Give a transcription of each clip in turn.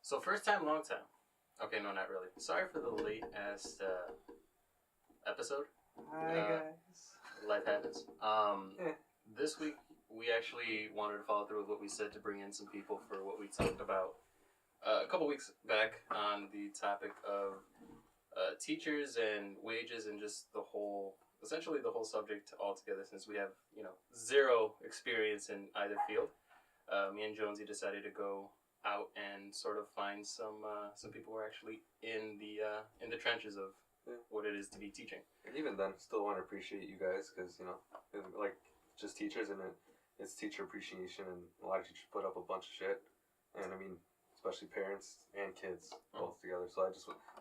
So first time, long time. Okay, no, not really. Sorry for the late-ass episode. Hi, guys. Life happens. This week, we actually wanted to follow through with what we said to bring in some people for what we talked about a couple weeks back on the topic of teachers and wages and just essentially the whole subject altogether, since we have, zero experience in either field. Me and Jonesy decided to go out and sort of find some people who are actually in the trenches of what it is to be teaching. And even then, still want to appreciate you guys because, like, just teachers and it's teacher appreciation, and a lot of teachers put up a bunch of shit. And, I mean, especially parents and kids both together. So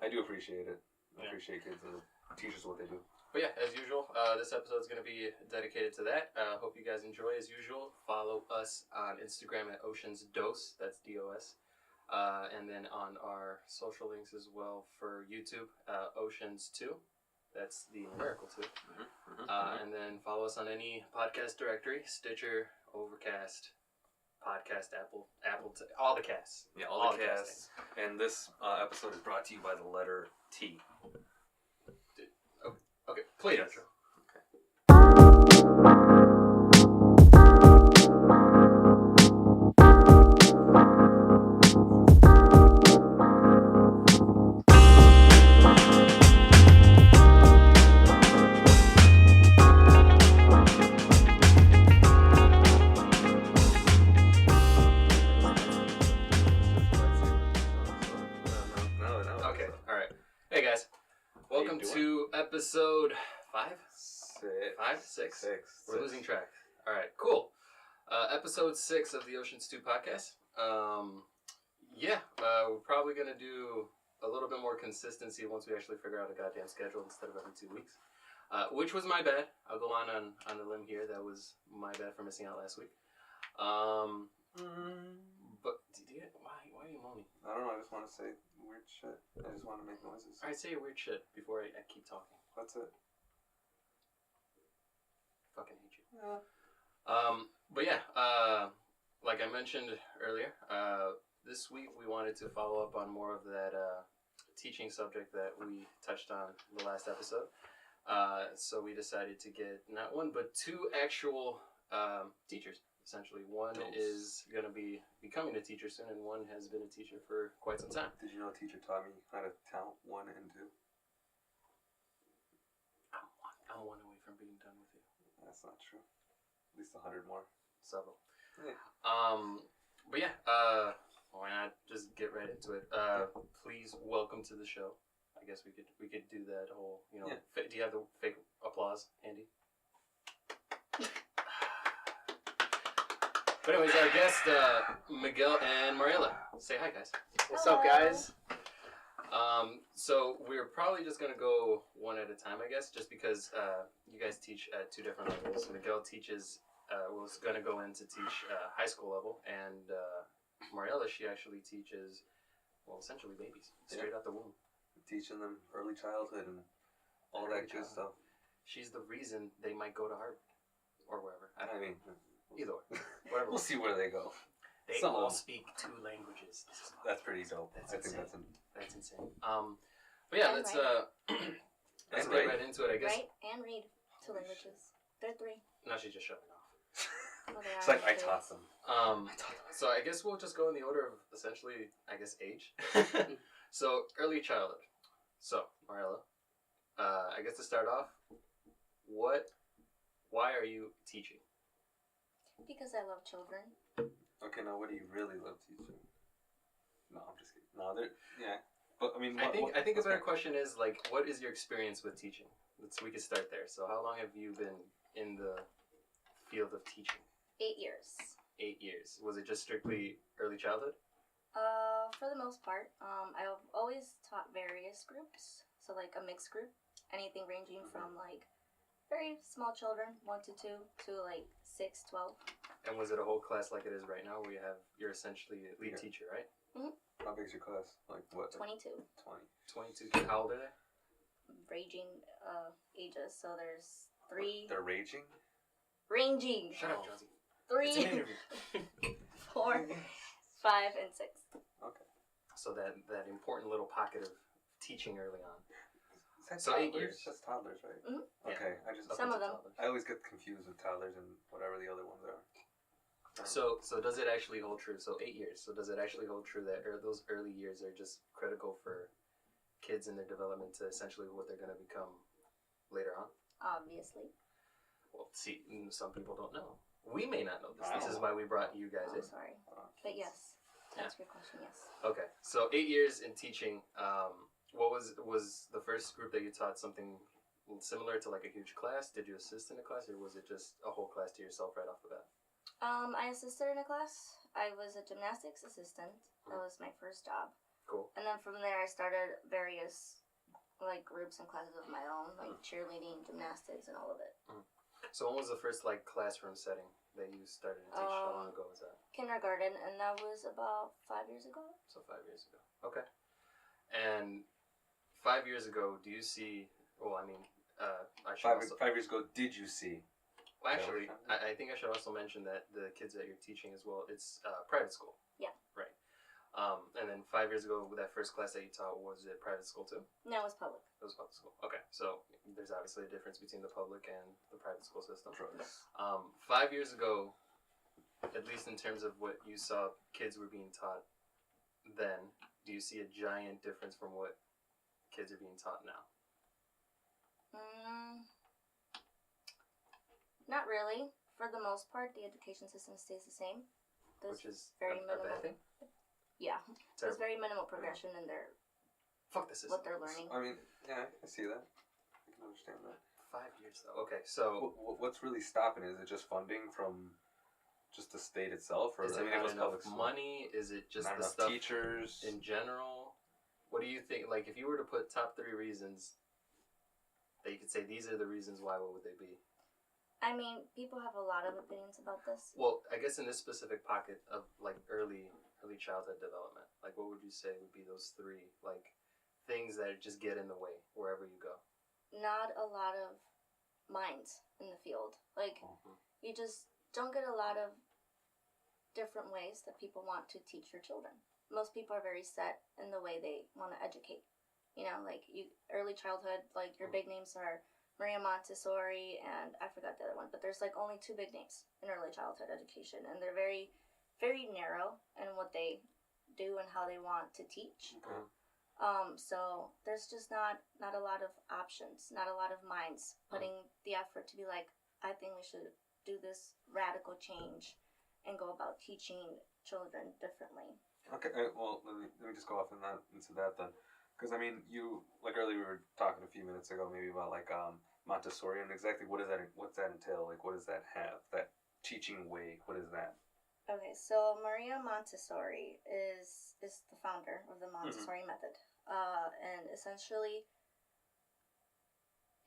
I do appreciate it. I appreciate kids and teachers what they do. But yeah, as usual, this episode is going to be dedicated to that. Hope you guys enjoy as usual. Follow us on Instagram at Oceans2, that's DOS. And then on our social links as well for YouTube, Oceans2, that's the numerical 2. And then follow us on any podcast directory, Stitcher, Overcast, Podcast, Apple, all the casts. Yeah, all the casts. And this episode is brought to you by the letter T. Okay, play it intro. Okay, alright. Hey guys, welcome to episode 5? 6? We're losing track. Alright, cool. Episode 6 of the Oceans2 Podcast. We're probably going to do a little bit more consistency once we actually figure out a goddamn schedule instead of every 2 weeks. Which was my bad. I'll go on the limb here. That was my bad for missing out last week. But why are you moaning? I don't know. I just want to say weird shit. I just want to make noises. Alright, say your weird shit before I keep talking. That's it. Fucking hate you. Yeah. Like I mentioned earlier, this week we wanted to follow up on more of that teaching subject that we touched on the last episode. So we decided to get not one but 2 actual teachers. Essentially, one is going to be becoming a teacher soon, and one has been a teacher for quite some time. Did you know a teacher taught me how to count 1 and 2? I'm 1 away from being done with you. That's not true. At least 100 more. Several. Yeah. Why not just get right into it? Please welcome to the show. I guess we could do that whole, do you have the fake applause, Andy? But anyways, our guest, Miguel and Mariela. Say hi, guys. What's up, guys? So we're probably just going to go one at a time, I guess, just because you guys teach at 2 different levels. Miguel teaches, was going to go in to teach high school level, and Mariela, she actually teaches, essentially babies, straight out the womb. Teaching them early childhood and all that good stuff. She's the reason they might go to Harvard or wherever. I mean, either way. Whatever. We'll see where they go. They all speak 2 languages. That's pretty dope. That's I think insane. That's insane. Let's get right into it, I guess. Write and read 2 languages. They're 3. Now she's just showing off. It's like I taught them. So I guess we'll just go in the order of essentially, I guess, age. So early childhood. So Mariela, I guess to start off, why are you teaching? Because I love children. Okay, now what do you really love teaching? No, I'm just kidding. No, but I mean, I think a better question is like, what is your experience with teaching? We could start there. So how long have you been in the field of teaching? 8 years. 8 years. Was it just strictly early childhood? For the most part, I've always taught various groups. So like a mixed group, anything ranging from like very small children, 1 to 2, to like 6, 12. And was it a whole class like it is right now, where you're essentially a lead teacher, right? Mm-hmm. How big's your class? Like what? 22. 22. How old are they? Ranging ages. So there's 3. They're raging? Ranging. Shut up, Jonesy. 3, It's an interview. 4, 5, and 6. Okay. So that important little pocket of teaching early on. Is that So 8 years. That's toddlers, right? Mm-hmm. Okay, Yeah. Some of them. I always get confused with toddlers and whatever the other ones are. So does it actually hold true? So 8 years. So does it actually hold true that those early years are just critical for kids in their development to essentially what they're going to become later on? Obviously. Well, see, some people don't know. We may not know this. I This is don't why we brought you guys in. I'm sorry. But yes, to answer your question, yes. Okay, so 8 years in teaching. What was the first group that you taught something similar to like a huge class? Did you assist in a class, or was it just a whole class to yourself right off the bat? I assisted in a class. I was a gymnastics assistant. That was my first job. Cool. And then from there, I started various like groups and classes of my own, like cheerleading, gymnastics, and all of it. So when was the first like classroom setting that you started to teach? How long ago was that? Kindergarten, and that was about 5 years ago. So 5 years ago. Okay. And 5 years ago, do you see? Well, I mean, I should also. 5 years ago, did you see? Well, actually, I think I should also mention that the kids that you're teaching as well, it's private school. Yeah. Right. And then 5 years ago, with that first class that you taught, was it private school too? No, it was public. It was public school. Okay, so there's obviously a difference between the public and the private school system. Yes. 5 years ago, at least in terms of what you saw kids were being taught then, do you see a giant difference from what kids are being taught now? Not really. For the most part, the education system stays the same. There's Which is very a minimal. bad thing? Yeah. Terrible. There's very minimal progression in their Fuck this is what they're learning. I mean, yeah, I see that. I can understand that. 5 years though. Okay, so What's really stopping it? Is it just funding from just the state itself, or is it not enough money? Is it just not the enough stuff teachers in general? What do you think? Like, if you were to put top 3 reasons that you could say these are the reasons why, what would they be? I mean, people have a lot of opinions about this. Well, I guess in this specific pocket of like early childhood development, like what would you say would be those 3 like things that just get in the way wherever you go? Not a lot of minds in the field. Like, you just don't get a lot of different ways that people want to teach your children. Most people are very set in the way they want to educate. You know, like early childhood, like your big names are Maria Montessori and I forgot the other one, but there's like only 2 big names in early childhood education, and they're very, very narrow in what they do and how they want to teach. Okay. So there's just not a lot of options, not a lot of minds putting the effort to be like, I think we should do this radical change and go about teaching children differently. Okay, well, let me just go off into that then. Because, I mean, you, like earlier we were talking a few minutes ago maybe about, like, Montessori, and exactly what's that entail? Like, what does that have? That teaching way, what is that? Okay, so Maria Montessori is the founder of the Montessori method. And essentially,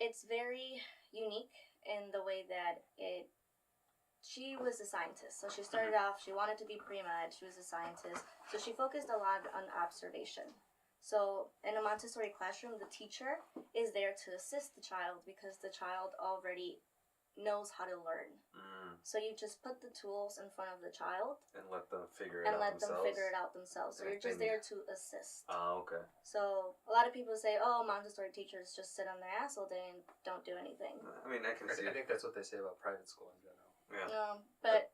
it's very unique in the way that she was a scientist. So she started off, she wanted to be pre-med, she was a scientist. So she focused a lot on observation. So in a Montessori classroom, the teacher is there to assist the child because the child already knows how to learn. So you just put the tools in front of the child and let them figure it out themselves. So you're just there to assist. Oh, okay. So a lot of people say, oh, Montessori teachers just sit on their ass all day and don't do anything. I mean, I think that's what they say about private school in general. Yeah. But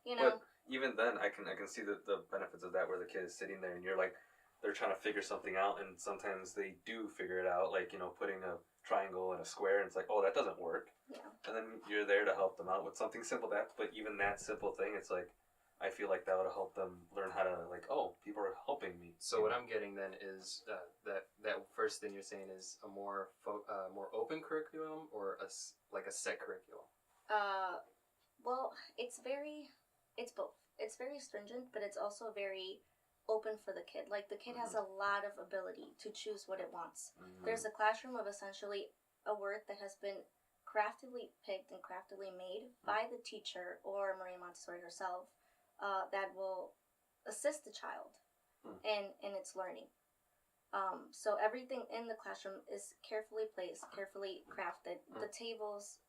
you know, but even then, I can see the benefits of that, where the kid is sitting there and you're like, they're trying to figure something out, and sometimes they do figure it out, like, you know, putting a triangle and a square, and it's like, oh, that doesn't work. Yeah. And then you're there to help them out with something simple. But even that simple thing, it's like, I feel like that would help them learn how to, like, oh, people are helping me. So what I'm getting then is that first thing you're saying is a more open curriculum, or a set curriculum. Well, it's both. It's very stringent, but it's also very open for the kid. Like, the kid has a lot of ability to choose what it wants. There's a classroom of essentially a work that has been craftily picked and craftily made by the teacher or Maria Montessori herself, that will assist the child in its learning. So everything in the classroom is carefully placed, carefully crafted. The tables,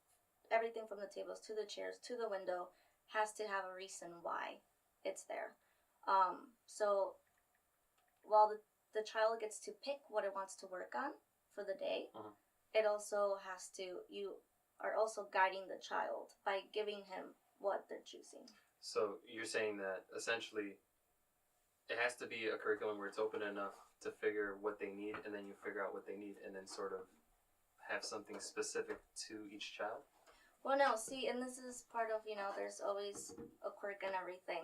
everything from the tables to the chairs to the window has to have a reason why it's there. So while the child gets to pick what it wants to work on for the day, it also has to, you are also guiding the child by giving him what they're choosing. So you're saying that essentially it has to be a curriculum where it's open enough to figure what they need, and then you figure out what they need, and then sort of have something specific to each child? Well, no, see, and this is part of, there's always a quirk and everything.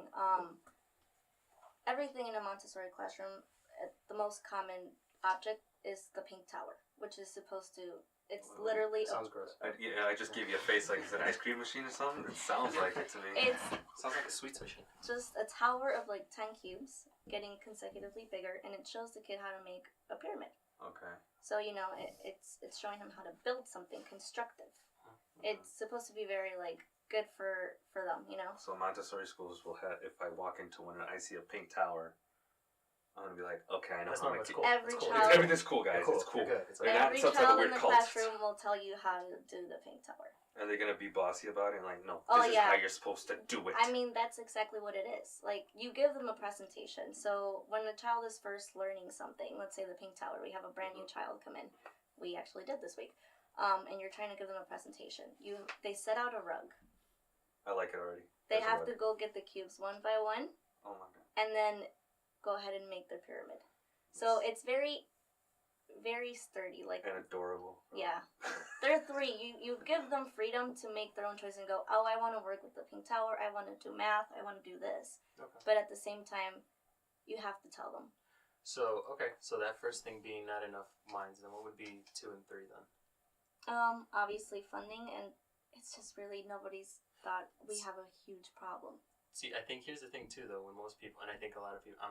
Everything in a Montessori classroom, the most common object is the pink tower, which is supposed to, it's literally... Sounds gross. I just gave you a face like it's an ice cream machine or something. It sounds like it to me. It's Sounds like a sweets machine. just a tower of like 10 cubes getting consecutively bigger, and it shows the kid how to make a pyramid. Okay. So, it's showing him how to build something constructive. It's supposed to be very, like, good for them, So Montessori schools will have, if I walk into one and I see a pink tower, I'm gonna be like, okay, I know That's how not to what's get. cool. Every That's cool. child- Everything's cool, guys. You're It's cool. You're good. It's They're like, not Every some type of child in weird the cult. classroom will tell you how to do the pink tower. Are they gonna be bossy about it? And like, no, Oh, this is yeah. how you're supposed to do it. I mean, that's exactly what it is. Like, you give them a presentation. So when the child is first learning something, let's say the pink tower, we have a brand new child come in. We actually did this week. And you're trying to give them a presentation. They set out a rug. I like it already. They There's a have rug. to go get the cubes one by one, Oh my god. and then go ahead and make their pyramid. So it's very, very sturdy. Like, And adorable. yeah. They're three. You give them freedom to make their own choice and go, oh, I want to work with the pink tower. I want to do math. I want to do this. okay. But at the same time, you have to tell them. So that first thing being not enough minds, then what would be 2 and 3 then? Obviously funding, and it's just really nobody's thought we have a huge problem. See, I think here's the thing too, though. When most people, and I think a lot of people,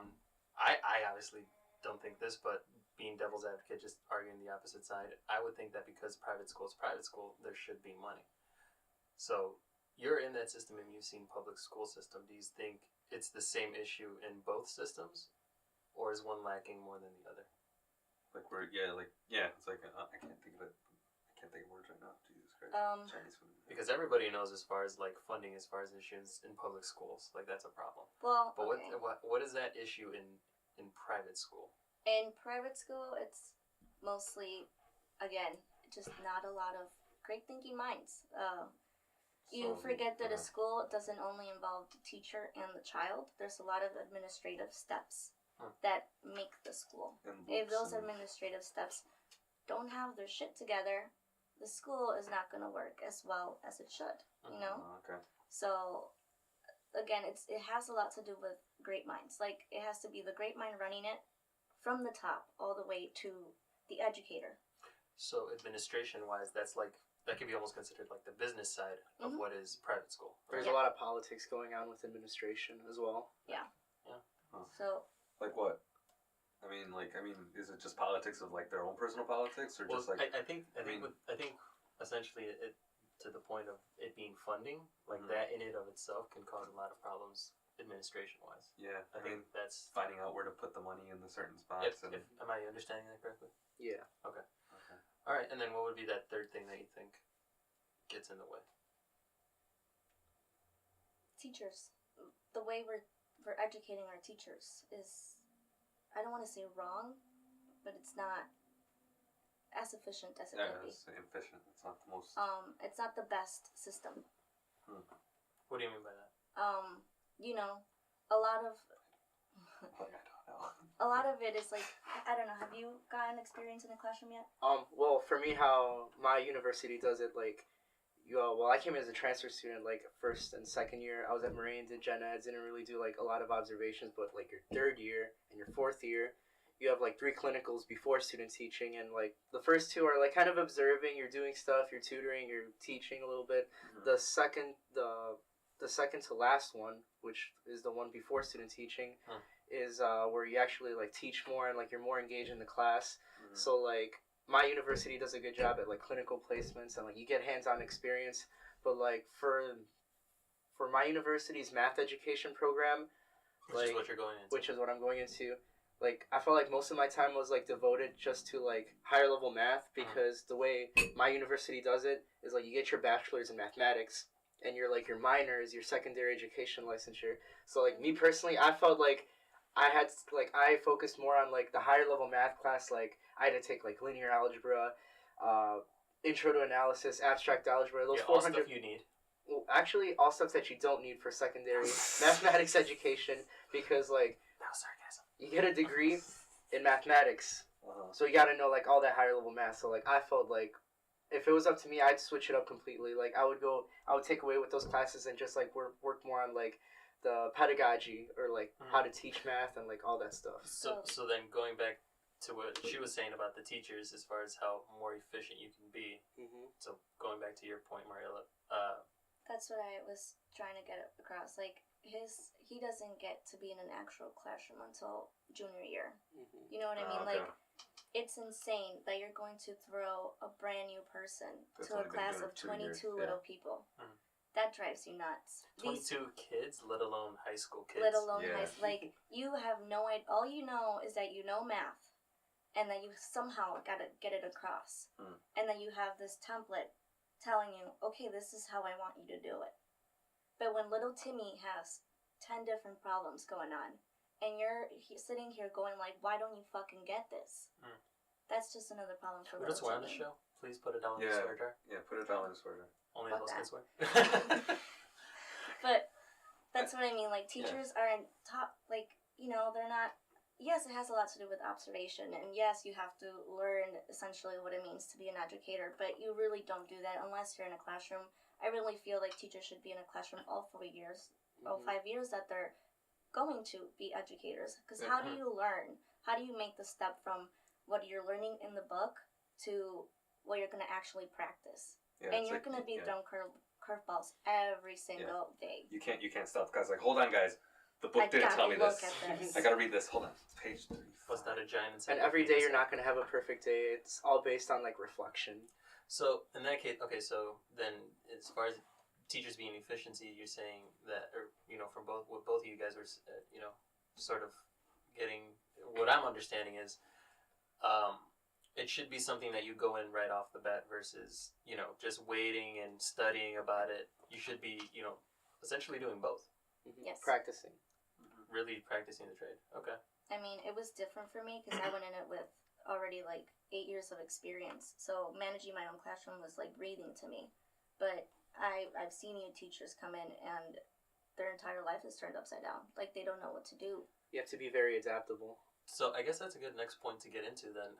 I obviously don't think this, but being devil's advocate, just arguing the opposite side, I would think that because private school is private school, there should be money. So you're in that system and you've seen public school system. Do you think it's the same issue in both systems, or is one lacking more than the other? It's like I can't think of it. I can't think of words right now. Jesus Christ. Chinese food. Because everybody knows as far as like funding, as far as issues in public schools, like that's a problem. Well, But okay. what is that issue in private school? In private school, it's mostly, again, just not a lot of great thinking minds. You forget that a school doesn't only involve the teacher and the child. There's a lot of administrative steps that make the school. If those administrative steps don't have their shit together, the school is not going to work as well as it should, Okay. So, again, it has a lot to do with great minds. Like, it has to be the great mind running it from the top all the way to the educator. So administration-wise, that could be almost considered like the business side of what is private school. There's Yeah. a lot of politics going on with administration as well. So, Like what? I mean, is it just politics of like their own personal politics, or Well, just like? I think essentially it to the point of it being funding, like that in and of itself can cause a lot of problems administration wise. Yeah, I think that's finding out where to put the money in the certain spots. am I understanding that correctly? Yeah. Okay. All right, and then what would be that third thing that you think gets in the way? teachers, the way we're educating our teachers is, I don't want to say wrong, but it's not as efficient as it could be. It's efficient. It's not the most. It's not the best system. What do you mean by that? You know, a lot of I don't know. a lot of it is like, I don't know. Have you gotten experience in a classroom yet? Well, for me, how my university does it, like, I came in as a transfer student, like, first and second year. I was at Mariela, did gen eds, didn't really do, like, a lot of observations, but, like, your third year and your fourth year, you have, like, 3 clinicals before student teaching, and, like, the first 2 are, like, kind of observing, you're doing stuff, you're tutoring, you're teaching a little bit. The second to last one, which is the one before student teaching, is where you actually, like, teach more and, like, you're more engaged in the class. So, like, my university does a good job at, like, clinical placements and, like, you get hands-on experience. But, like, for my university's math education program, Which is what you're going into. which is what I'm going into, like, I felt like most of my time was, like, devoted just to, like, higher level math, because the way my university does it is, like, you get your bachelor's in mathematics and your minor is your secondary education licensure. So, like, me personally, I felt like I focused more on like the higher level math class. Like I had to take like linear algebra, intro to analysis, abstract algebra. Those 400 all stuff you need. Well, actually, all stuff that you don't need for secondary mathematics education, because like No sarcasm. you get a degree in mathematics, so you got to know like all that higher level math. So like I felt like if it was up to me, I'd switch it up completely. Like I would take away with those classes and just like work more on like the pedagogy or like how to teach math and like all that stuff. So then going back to what she was saying about the teachers as far as how more efficient you can be. Mm-hmm. So going back to your point, Mariela. That's what I was trying to get across. Like he doesn't get to be in an actual classroom until junior year. Mm-hmm. You know what I mean? Okay. Like it's insane that you're going to throw a brand new person That's to a only been class doing of it 2 22 years, little people. That drives you nuts. 22 kids, let alone high school kids. Let alone Yeah. like you have no idea. All you know is that you know math, and that you somehow gotta get it across, and that you have this template telling you, okay, this is how I want you to do it. But when little Timmy has 10 different problems going on, and you're sitting here going like, why don't you fucking get this? That's just another problem for Would it little swear on the Timmy. show? Please put it down in the Yeah. swear jar. Yeah, put it down in the swear jar. Only Fuck those can that. swear. But that's what I mean. Like teachers aren't taught. Like they're not. Yes, it has a lot to do with observation, and yes, you have to learn essentially what it means to be an educator. But you really don't do that unless you're in a classroom. I really feel like teachers should be in a classroom all 4 years, all 5 years that they're going to be educators. Because how do you learn? How do you make the step from what you're learning in the book to what you're going to actually practice? Yeah, And it's you're like, going to be yeah. thrown curveballs every single day. You can't stop the class. Like, hold on, guys. The book I didn't gotta tell me look this. at this. I gotta read this. Hold on. Page 3. Was that a giant And every day you're not going to have a perfect day. It's all based on like reflection. So in that case, okay. So then, as far as teachers being efficiency, you're saying that, or from what both of you guys were, sort of getting. What I'm understanding is, it should be something that you go in right off the bat versus just waiting and studying about it. You should be essentially doing both. Mm-hmm. Yes. Practicing. Really practicing the trade. Okay. I mean, it was different for me because I went in it with already like 8 years of experience. So managing my own classroom was like breathing to me. But I've seen new teachers come in and their entire life is turned upside down. Like they don't know what to do. You have to be very adaptable. So I guess that's a good next point to get into then.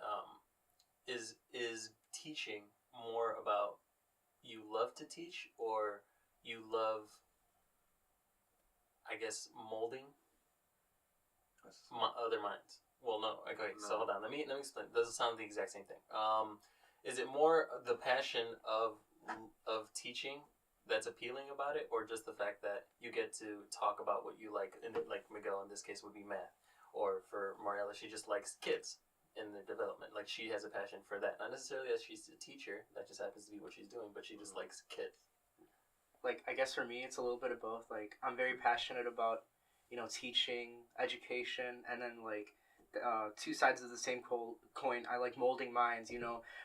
Is teaching more about you love to teach or you love, I guess, molding other minds? Well, no. Okay, so hold on. Let me explain. It doesn't sound the exact same thing. Is it more the passion of teaching that's appealing about it, or just the fact that you get to talk about what you like? And like Miguel in this case would be math, or for Mariela, she just likes kids in their development. Like she has a passion for that, not necessarily as she's a teacher. That just happens to be what she's doing, but she just likes kids. Like I guess for me, it's a little bit of both. Like I'm very passionate about teaching, education, and then like two sides of the same coin. I like molding minds.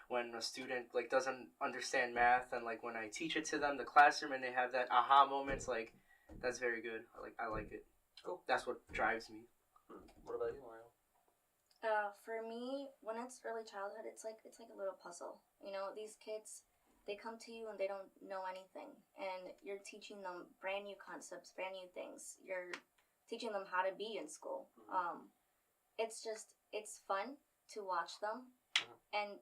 When a student like doesn't understand math, and like when I teach it to them, the classroom, and they have that aha moments, like that's very good. I like it. Cool. That's what drives me. What about you, Mario? For me, when it's early childhood, it's like a little puzzle. These kids, they come to you and they don't know anything, and you're teaching them brand new concepts, brand new things. You're teaching them how to be in school. It's fun to watch them, and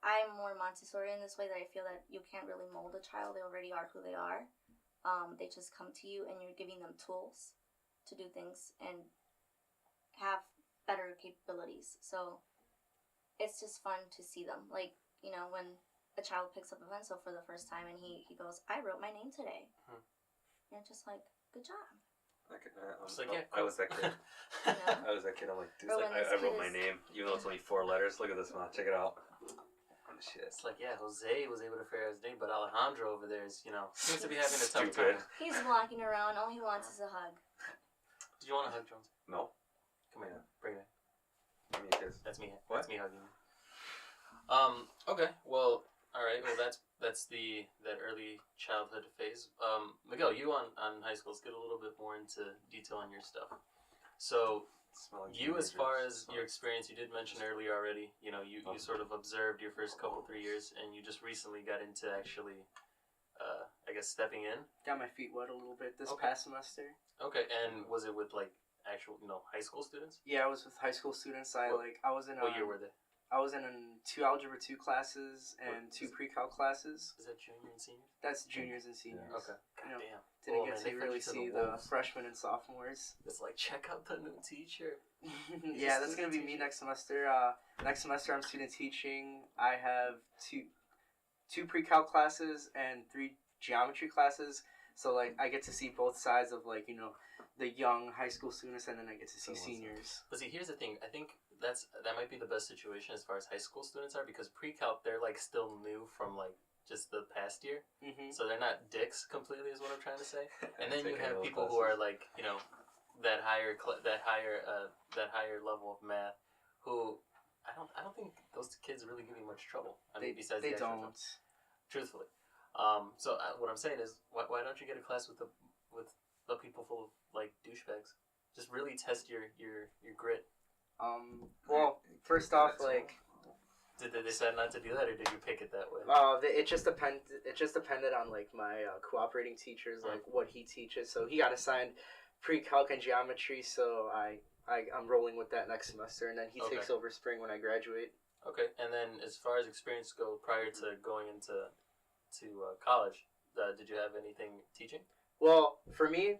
I'm more Montessori in this way that I feel that you can't really mold a child. They already are who they are. They just come to you and you're giving them tools to do things and have better capabilities. So it's just fun to see them. Like, when a child picks up a pencil for the first time and he goes, I wrote my name today. You're just like, good job. I was that kid. I was that kid. I'm like, dude, I wrote my name, even though it's only 4 letters. Look at this one. Check it out. Shit. It's like, yeah, Jose was able to figure out his name, but Alejandro over there is, seems to be having a tough time. He's walking around. All he wants is a hug. Did you want a hug, Jones? No. Come here. Bring it. I mean, That's me. What? That's me hugging you. Okay. Well, all right. Well, that's that early childhood phase. Miguel, you on high school. Let's get a little bit more into detail on your stuff. So, Smell like You, as far teenagers. as your experience, you did mention earlier already, you know, you sort of observed your first 3 years, and you just recently got into actually, I guess, stepping in. Got my feet wet a little bit this Okay. past semester. Okay, and was it with, like, actual, high school students? Yeah, I was with high school students. I was in What year were they? I was in 2 Algebra 2 classes and 2 Pre-Calc classes. Is that junior and senior? That's juniors and seniors. Okay. You know, Goddamn. Didn't Oh, get man, to they really fed you to see the the wolves. freshmen and sophomores. It's like, check out the new teacher. Yeah, that's gonna be me next semester. Next semester I'm student teaching. I have two pre-calc classes and 3 geometry classes. So like I get to see both sides of like, you know, the young high school students, and then I get to see seniors. But see, here's the thing. I think that might be the best situation as far as high school students are, because pre-calc, they're like still new from like just the past year. Mm-hmm. So they're not dicks completely, is what I'm trying to say. And then you Taking have those people who classes. are like, you know, that higher level of math, who I don't think those kids really give you much trouble. I mean, besides they the extra don't. trouble, truthfully. So what I'm saying is, why don't you get a class with the people full of like douchebags? Just really test your grit. Well, first off, like, Did they decide not to do that, or did you pick it that way? it just depended on like my cooperating teachers, like what he teaches. So he got assigned pre-calc and geometry, so I'm rolling with that next semester, and then he takes over spring when I graduate. Okay, and then as far as experience go, prior to going into college, did you have anything teaching? Well, for me,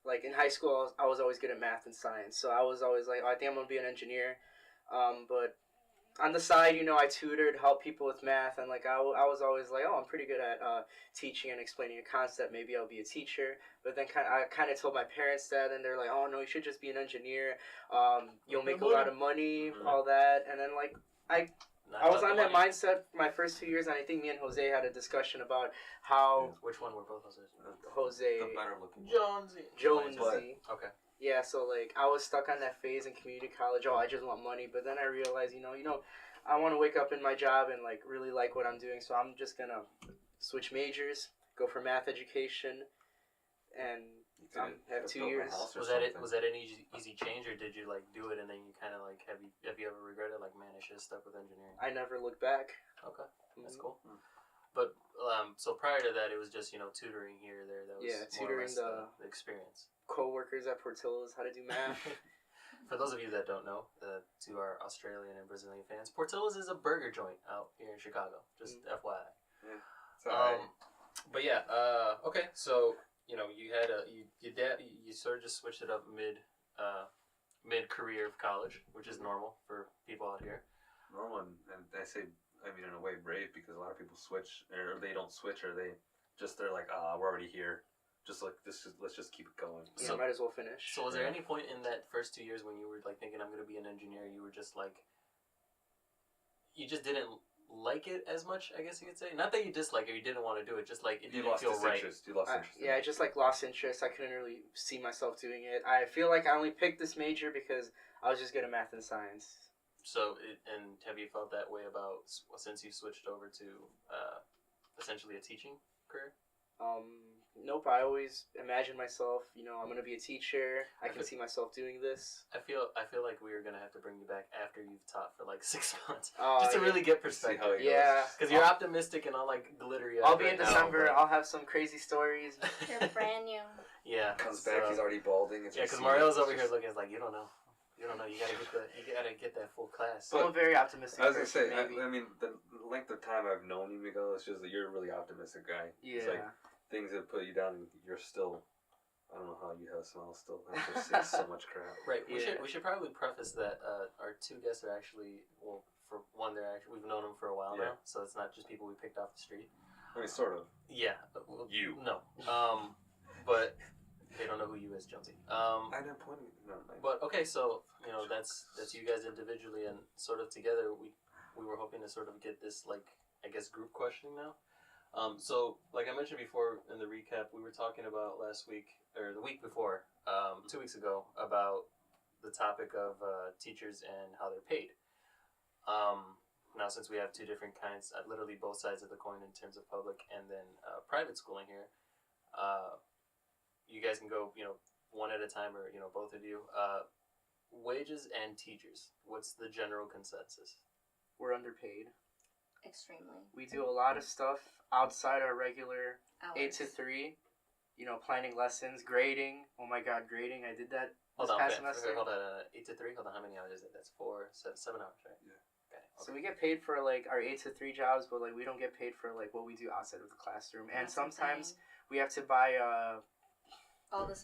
like in high school, I was always good at math and science, so I was always like, oh, I think I'm gonna be an engineer. But on the side, you know, I tutored, helped people with math, and like I was always like, oh, I'm pretty good at teaching and explaining a concept. Maybe I'll be a teacher. But then I kind of told my parents that, and they're like, oh no, you should just be an engineer. You'll make a lot of money, all that. And then like I was on that mindset my first 2 years, and I think me and Jose had a discussion about how Which one were both Jose's? Jose The better looking. Jonesy. Okay. Yeah, so like I was stuck on that phase in community college. Oh, I just want money. But then I realized, you know, I want to wake up in my job and like really like what I'm doing. So I'm just gonna switch majors, go for math education, and have 2 years. Was that an easy change, or did you like do it and then you kind of like have you ever regretted like, man, I should have stuck with engineering? I never looked back. Okay, that's cool. But so prior to that, it was just tutoring here or there. That was more or tutoring less the experience. Co-workers at Portillo's how to do math. For those of you that don't know, to our Australian and Brazilian fans, Portillo's is a burger joint out here in Chicago. Just FYI. Yeah. But yeah. Okay. So you had you sort of just switched it up mid career of college, which is normal for people out here. Normal, and I say, I mean, in a way, brave, because a lot of people switch, or they don't switch, or they're like, we're already here. Just like this, let's just keep it going. Yeah, might as well finish. So was there any point in that first 2 years when you were like thinking I'm going to be an engineer, you were just like, you just didn't like it as much, I guess you could say? Not that you dislike it, you didn't want to do it, just like it didn't feel right. Interest. You lost interest. Yeah, I just like lost interest. I couldn't really see myself doing it. I feel like I only picked this major because I was just good at math and science. So, and have you felt that way about since you switched over to essentially a teaching career? Nope. I always imagine myself, I'm going to be a teacher. I can see myself doing this. I feel like we are going to have to bring you back after you've taught for like 6 months. Just to really get perspective. Yeah. Because you're optimistic and all like glittery. I'll be in December. I'll have some crazy stories. You're brand new. Yeah. Comes back, he's already balding. Yeah, because Mariela's over here looking like, you don't know. You don't know. You gotta get that full class. I'm a very optimistic. I was gonna say, I mean, the length of time I've known you, Miguel, it's just that you're a really optimistic guy. Yeah. It's like things that put you down, and you're still. I don't know how you have a smile still. After seeing so much crap. Right. We should probably preface that our 2 guests are actually, well, for one, we've known them for a while now, so it's not just people we picked off the street. I mean, sort of. Yeah. You. No. But they don't know who you is, Jonesy. I didn't point it. No. But okay, so that's you guys individually and sort of together. We were hoping to sort of get this like, I guess, group questioning now. So like I mentioned before in the recap, we were talking about last week or the week before, 2 weeks ago, about the topic of teachers and how they're paid. Now since we have 2 different kinds, literally both sides of the coin in terms of public and then private schooling here, you guys can go one at a time, or both of you. wages and teachers. What's the general consensus? We're underpaid. Extremely. We do a lot of stuff outside our regular Hours. 8 to 3. You know, planning lessons, grading. Oh my God, grading! I did that Hold this on, past okay. semester. Hold on, 8 to 3. Hold on, how many hours is it? That's 7 hours, right? Yeah. Okay. So we get paid for like our 8 to 3 jobs, but like we don't get paid for like what we do outside of the classroom. And That's sometimes insane. we have to buy all the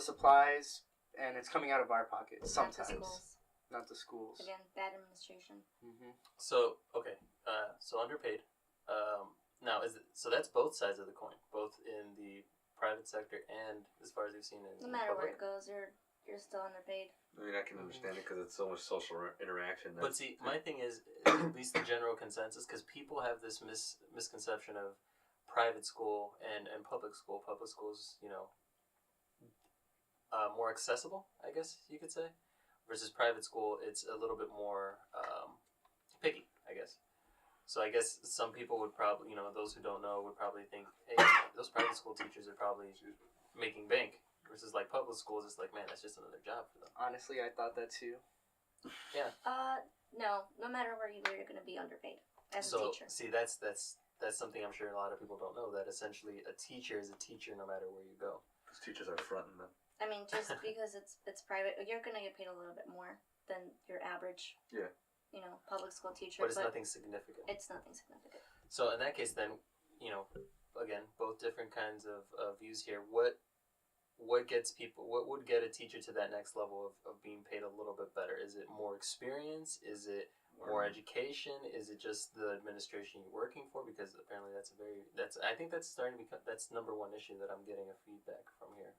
supplies. and it's coming out of our pocket. Sometimes, Not the schools. not the schools. Again, bad administration. Mm-hmm. So okay, so underpaid. Now so that's both sides of the coin, both in the private sector and as far as you've seen in No matter where public. it goes, you're still underpaid. I mean, I can understand it because it's so much social interaction. But see, my thing is at least the general consensus, because people have this misconception of private school and public school. Public schools, more accessible, I guess you could say, versus private school, it's a little bit more picky, I guess. So I guess some people would probably, those who don't know would probably think, hey, those private school teachers are probably making bank, versus like public schools, it's like, man, that's just another job for them. Honestly, I thought that too. Yeah. No matter where you go, you're going to be underpaid as a teacher. See, that's something I'm sure a lot of people don't know, that essentially a teacher is a teacher no matter where you go. Because teachers are fronting them. I mean, just because it's private, you're going to get paid a little bit more than your average. Yeah. Public school teacher. But it's nothing significant. It's nothing significant. So in that case, then, again, both different kinds of views here. What gets people? What would get a teacher to that next level of being paid a little bit better? Is it more experience? Is it more education? Is it just the administration you're working for? Because apparently I think that's starting to become, that's number one issue that I'm getting a feedback from here.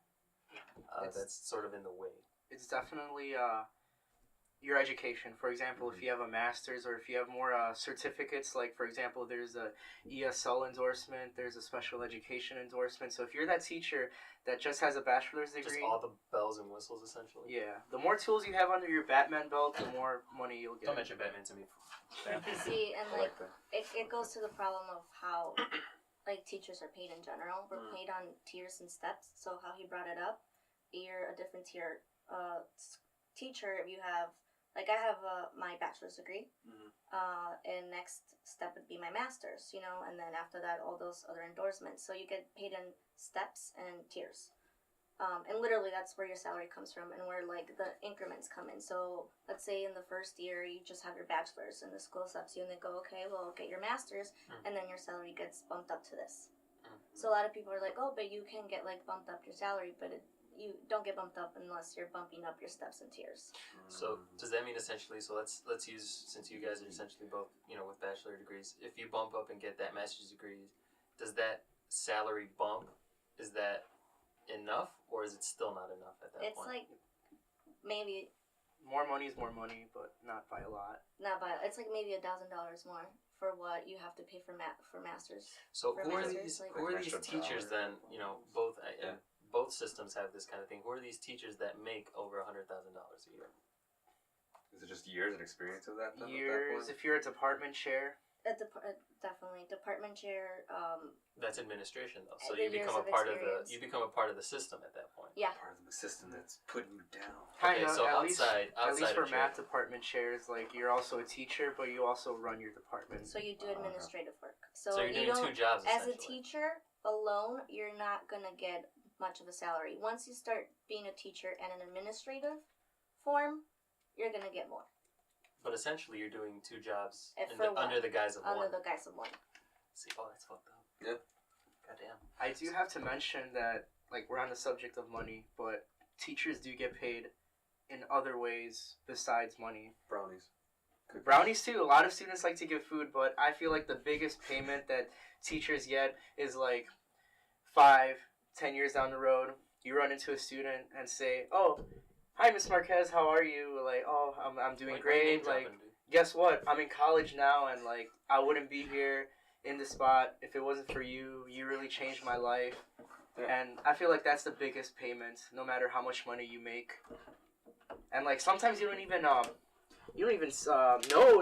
That's sort of in the way. It's definitely your education. For example, if you have a master's or if you have more certificates, like for example, there's a ESL endorsement, there's a special education endorsement. So if you're that teacher that just has a bachelor's degree, Just all the bells and whistles, essentially. yeah, the more tools you have under your Batman belt, the more money you'll get. Don't mention Batman to me. See, and I like like that. it goes to the problem of how like teachers are paid in general. We're paid on tiers and steps. So how he brought it up, you're a different tier teacher if you have. Like, I have my bachelor's degree, and next step would be my master's, and then after that, all those other endorsements. So you get paid in steps and tiers. And literally, that's where your salary comes from and where, like, the increments come in. So let's say in the first year, you just have your bachelor's, and the school accepts you, and they go, okay, well, get your master's, and then your salary gets bumped up to this. So a lot of people are like, oh, but you can get, like, bumped up your salary, but you don't get bumped up unless you're bumping up your steps and tiers. So does that mean essentially? So let's use, since you guys are essentially both with bachelor degrees. If you bump up and get that master's degree, does that salary bump, is that enough, or is it still not enough at that It's point? like maybe More money is more money, but not by a lot. not by. It's like maybe $1,000 more for what you have to pay for masters. So for who are masters, these? like- Who are Like these extra teachers dollar. then? Both. Yeah. Both systems have this kind of thing. Who are these teachers that make over $100,000 a year? Is it just years and experience of that? Then, Years, if you're a department chair, Definitely department chair. That's administration, though. So The you years become a of part of experience. you become a part of the system at that point. Yeah. part of the system that's putting you down. Okay, kind of. so at least outside for of chair. math department chairs, like you're also a teacher, but you also run your department. So you do administrative work. So you're you doing don't, two jobs as a essentially. teacher alone, you're not gonna get much of a salary. Once you start being a teacher and an administrative form, you're gonna get more But essentially, you're doing two jobs For one. under the guise of under one. the guise of one. See, that's fucked up. Yeah. Goddamn. I do have to mention that, like, we're on the subject of money, but teachers do get paid in other ways besides money. Brownies. Cookies. Brownies too. A lot of students like to get food, but I feel like the biggest payment that teachers get is like 5-10 years down the road. You run into a student and say, "Oh, hi, Miss Marquez. How are you?" Like, "Oh, I'm doing Like, great." name Like, dropping, dude. guess what? I'm in college now, and like I wouldn't be here in this spot if it wasn't for you. You really changed my life. Yeah. And I feel like that's the biggest payment, no matter how much money you make. And like sometimes you don't even know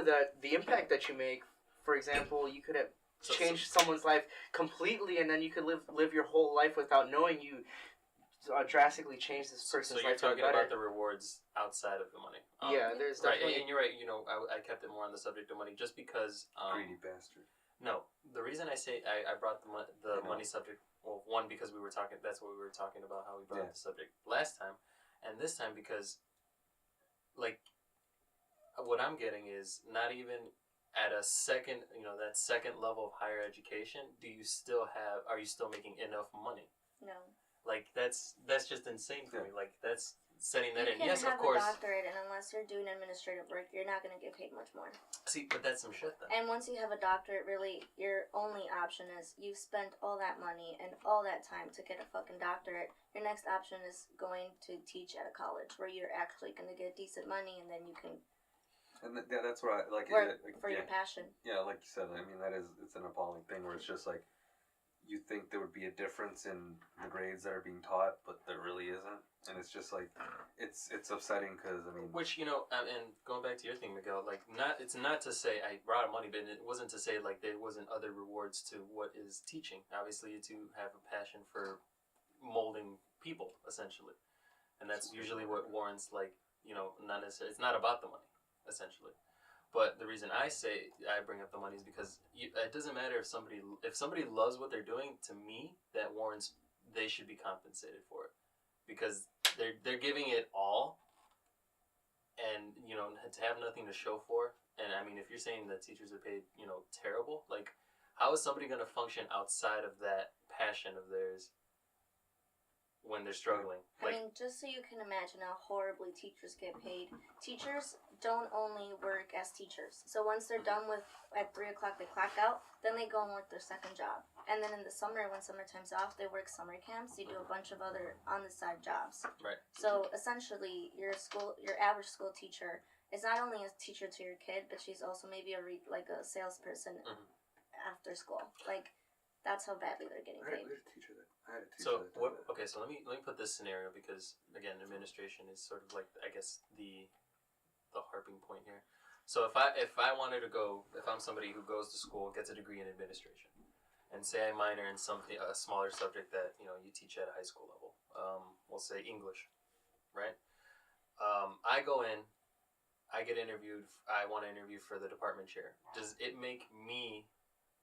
that the impact that you make. For example, you could have changed someone's life completely, and then you could live your whole life without knowing you drastically change this person's So you're life for the talking better. about the rewards outside of the money. Yeah, there's right, definitely. and you're right. You know, I kept it more on the subject of money just because. Greedy bastard. No, the reason I say I brought the money subject. Well, one, because we were talking. That's what we were talking about. How we brought up the subject last time, and this time because, like, what I'm getting is not even at a second. You know, that second level of higher education. Are you still making enough money? No. Like that's just insane for me. Like that's setting that You in. can Yes, have of course. a doctorate, and unless you're doing administrative work, you're not going to get paid much more. See, but that's some shit then. And once you have a doctorate, really, your only option is you've spent all that money and all that time to get a fucking doctorate. Your next option is going to teach at a college where you're actually going to get decent money, and then you can And that's what I like. work for your passion. Yeah, like you said, I mean, it's an appalling thing where it's just like, you think there would be a difference in the grades that are being taught, but there really isn't. And it's just like, it's upsetting because, I mean... Which, you know, and going back to your thing, Miguel, like, it's not to say I brought money, but it wasn't to say, like, there wasn't other rewards to what is teaching. Obviously, you do have a passion for molding people, essentially. And that's usually what warrants, like, you know, not necessarily... It's not about the money, essentially. But the reason I say I bring up the money is because it doesn't matter if somebody loves what they're doing. To me, that warrants they should be compensated for it because they're giving it all, and you know to have nothing to show for. And I mean, if you're saying that teachers are paid, you know, terrible, like how is somebody going to function outside of that passion of theirs when they're struggling? I mean, just so you can imagine how horribly teachers get paid. Teachers don't only work as teachers. So once they're done with, at 3 o'clock they clock out, then they go and work their second job. And then in the summer, when summertime's off, they work summer camps. You do a bunch of other on-the-side jobs. Right. So essentially, your average school teacher is not only a teacher to your kid, but she's also maybe a salesperson after school. Like, that's how badly they're getting paid. I had a teacher that. So what? Okay, so let me put this scenario because again, administration is sort of like I guess the harping point here. So if I wanted to go, if I'm somebody who goes to school, gets a degree in administration, and say I minor in something a smaller subject that you know you teach at a high school level, we'll say English, right? I go in, I get interviewed. I want to interview for the department chair. Does it make me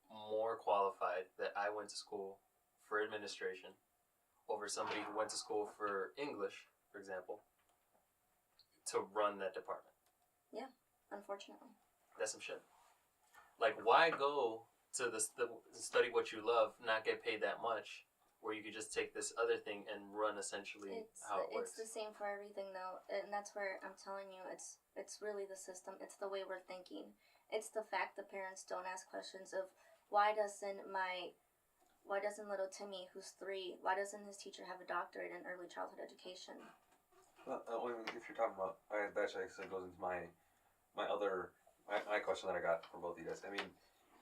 more qualified that I went to school for administration over somebody who went to school for English, for example, to run that department? Yeah, unfortunately. That's some shit. Like, why go to the study what you love, not get paid that much, where you could just take this other thing and run essentially how it works? It's the same for everything, though, and that's where I'm telling you, it's really the system. It's the way we're thinking. It's the fact that parents don't ask questions of why doesn't little Timmy, who's 3, why doesn't his teacher have a doctorate in early childhood education? Well, if you're talking about, that actually goes into my question that I got for both of you guys. I mean,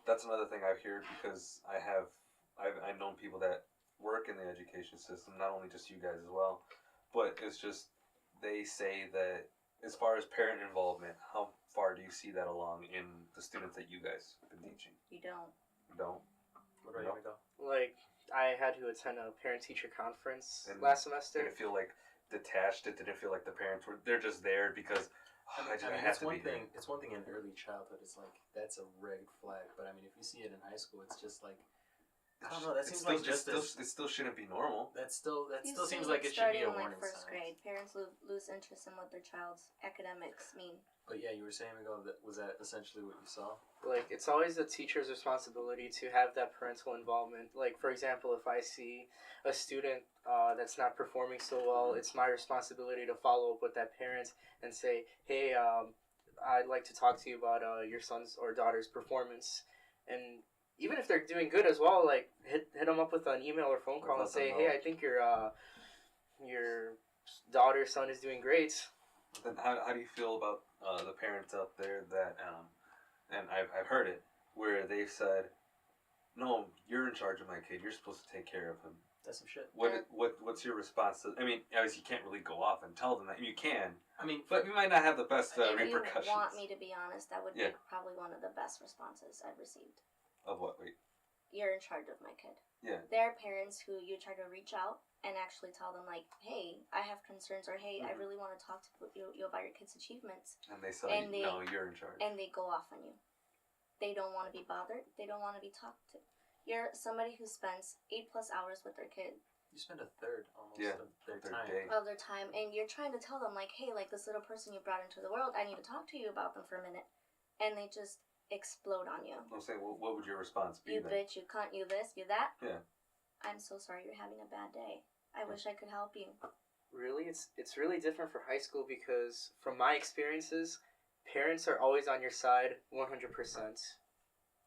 that's another thing I've heard because I've known people that work in the education system, not only just you guys as well, but it's just they say that as far as parent involvement, how far do you see that along in the students that you guys have been teaching? You don't. You don't? What about you, Miguel? Like, I had to attend a parent-teacher conference And last semester. Did it feel like detached? Did it feel like the parents they're just there because I mean, have to be there? It's one thing in early childhood. It's like that's a red flag. But I mean, if you see it in high school, it's just like I don't know. That seems like it still shouldn't be normal. That still You seems see like it should be a starting in warning like first sign. grade, parents lose interest in what their child's academics mean. But yeah, you were saying, Miguel, was that essentially what you saw? Like, it's always the teacher's responsibility to have that parental involvement. Like, for example, if I see a student that's not performing so well, it's my responsibility to follow up with that parent and say, hey, I'd like to talk to you about your son's or daughter's performance. And even if they're doing good as well, like, hit them up with an email or phone call and say, hey, I think your daughter, son is doing great. Then how do you feel about the parents out there that, and I've heard it, where they've said, no, you're in charge of my kid. You're supposed to take care of him. That's some shit. What's your response to? I mean, obviously you can't really go off and tell them that. You can. I mean, but we might not have the best repercussions. If you want me to be honest, that would be probably one of the best responses I've received. Of what? Wait. you're in charge of my kid. Yeah. There are parents who you try to reach out and actually tell them, like, hey, I have concerns, or hey, I really want to talk to you about your kid's achievements. And they say, no, you're in charge. And they go off on you. They don't want to be bothered. They don't want to be talked to. You're somebody who spends 8+ hours with their kid. You spend a third almost of their time. Of their time. And you're trying to tell them, like, hey, like, this little person you brought into the world, I need to talk to you about them for a minute. And they just explode on you. I'm saying, well, what would your response be? You bitch, you cunt, you this, you that. Yeah. I'm so sorry you're having a bad day. I wish I could help you. Really, it's really different for high school because from my experiences, parents are always on your side 100%.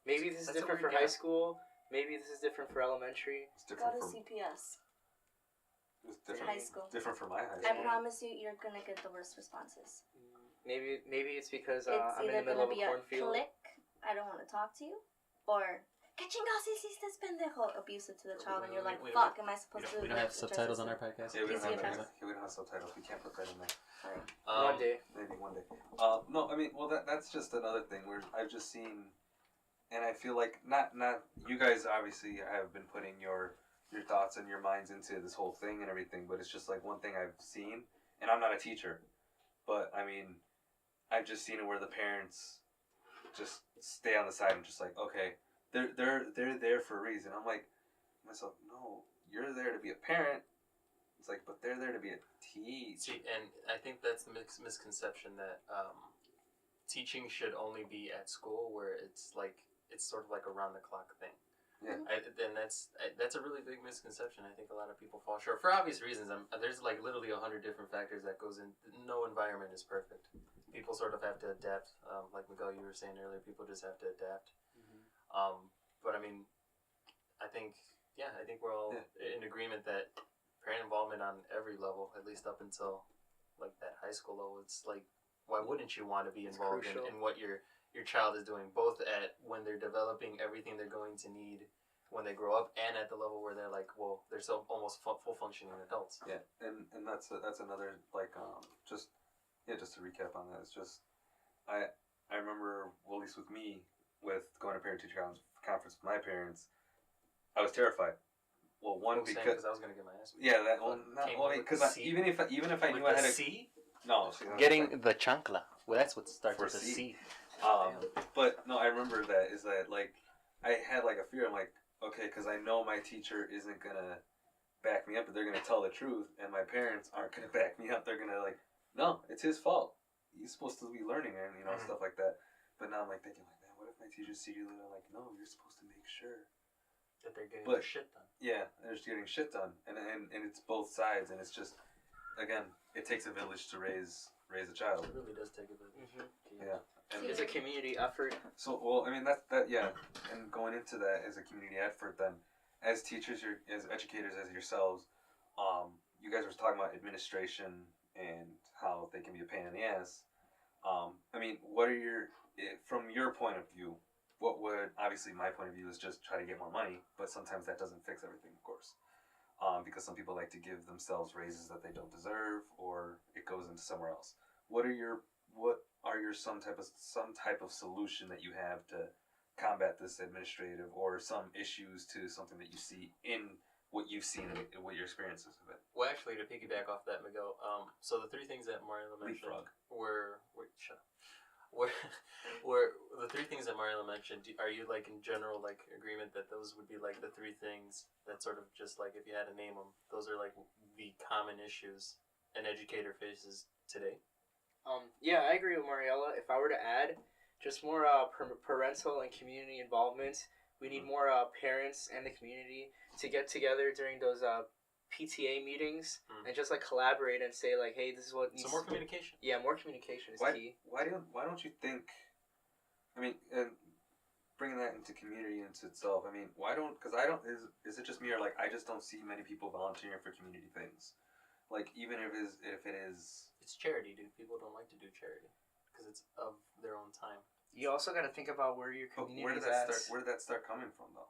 Maybe this is different for high school. Maybe this is different for elementary. It's different Go to for CPS. It's different. High school. Different for my high I school. promise you, you're gonna get the worst responses. Maybe it's because It's I'm in either the middle of gonna a be a cornfield. click, I don't want to talk to you, or ¿Qué chingados hiciste, pendejo? Abusive to the child, and you're like, fuck, am I supposed to? We don't have subtitles on our podcast. Yeah, we don't Easy have, enough. we don't have subtitles. We can't put that in there. Sorry. One day. Maybe one day. No, I mean, well, that's just another thing where I've just seen, and I feel like not you guys obviously have been putting your thoughts and your minds into this whole thing and everything, but it's just like one thing I've seen, and I'm not a teacher, but I mean, I've just seen it where the parents just stay on the side and just like, okay, they're there for a reason. I'm like myself, no, you're there to be a parent. It's like, but they're there to be a teacher. See, and I think that's the misconception that teaching should only be at school, where it's sort of like a round the clock thing. Yeah. And that's a really big misconception. I think a lot of people fall short for obvious reasons. There's like literally 100 different factors that goes in. No environment is perfect. People sort of have to adapt. Like Miguel, you were saying earlier, people just have to adapt. But I mean, I think we're all in agreement that parent involvement on every level, at least up until like that high school level, it's like, why wouldn't you want to be involved in what your child is doing, both at when they're developing everything they're going to need when they grow up, and at the level where they're like, well, they're so almost full functioning adults. Yeah, and that's another like just to recap on that. It's just I remember, well, at least with me, with going to parent teacher conference with my parents, I was terrified. Well, one, because I was gonna get my ass beat. Yeah, that one. Not only because even if I knew I had a C. No, Getting the chancla. Well, that's what starts with a C. But no, I remember that is that like I had like a fear. I'm like, okay, because I know my teacher isn't gonna back me up, but they're gonna tell the truth, and my parents aren't gonna back me up. They're gonna like, no, it's his fault. He's supposed to be learning and stuff like that. But now I'm like thinking like, man, what if my teachers see you and they're like, no, you're supposed to make sure that they're getting their shit done. Yeah, they're just getting shit done, and it's both sides, and it's just, again, it takes a village to raise a child. It really does take a village. Yeah. And it's a community effort. So, well, I mean, that and going into that as a community effort, then, as teachers, as educators, as yourselves, you guys were talking about administration and how they can be a pain in the ass. I mean, what are from your point of view, what would, obviously my point of view is just try to get more money, but sometimes that doesn't fix everything, of course. Because some people like to give themselves raises that they don't deserve, or it goes into somewhere else. What are your some type of solution that you have to combat this administrative, or some issues to something that you see in what you've seen and what your experiences have been? Well, actually, to piggyback off that, Miguel, so the three things that Mariela mentioned were the three things that Mariela mentioned. Are you like in general like agreement that those would be like the three things that sort of just like, if you had to name them, those are like the common issues an educator faces today? Yeah, I agree with Mariela. If I were to add just more parental and community involvement, we need more parents and the community to get together during those PTA meetings and just like collaborate and say like, hey, this is what needs. So more communication. Yeah, more communication is key. Why don't you think? I mean, bringing that into community into itself. I mean, why don't? Because I don't. Is it just me, or like I just don't see many people volunteering for community things? Like even if it is. It's charity, dude. People don't like to do charity because it's of their own time. You also got to think about where your community is at. at. Where did that start coming from, though?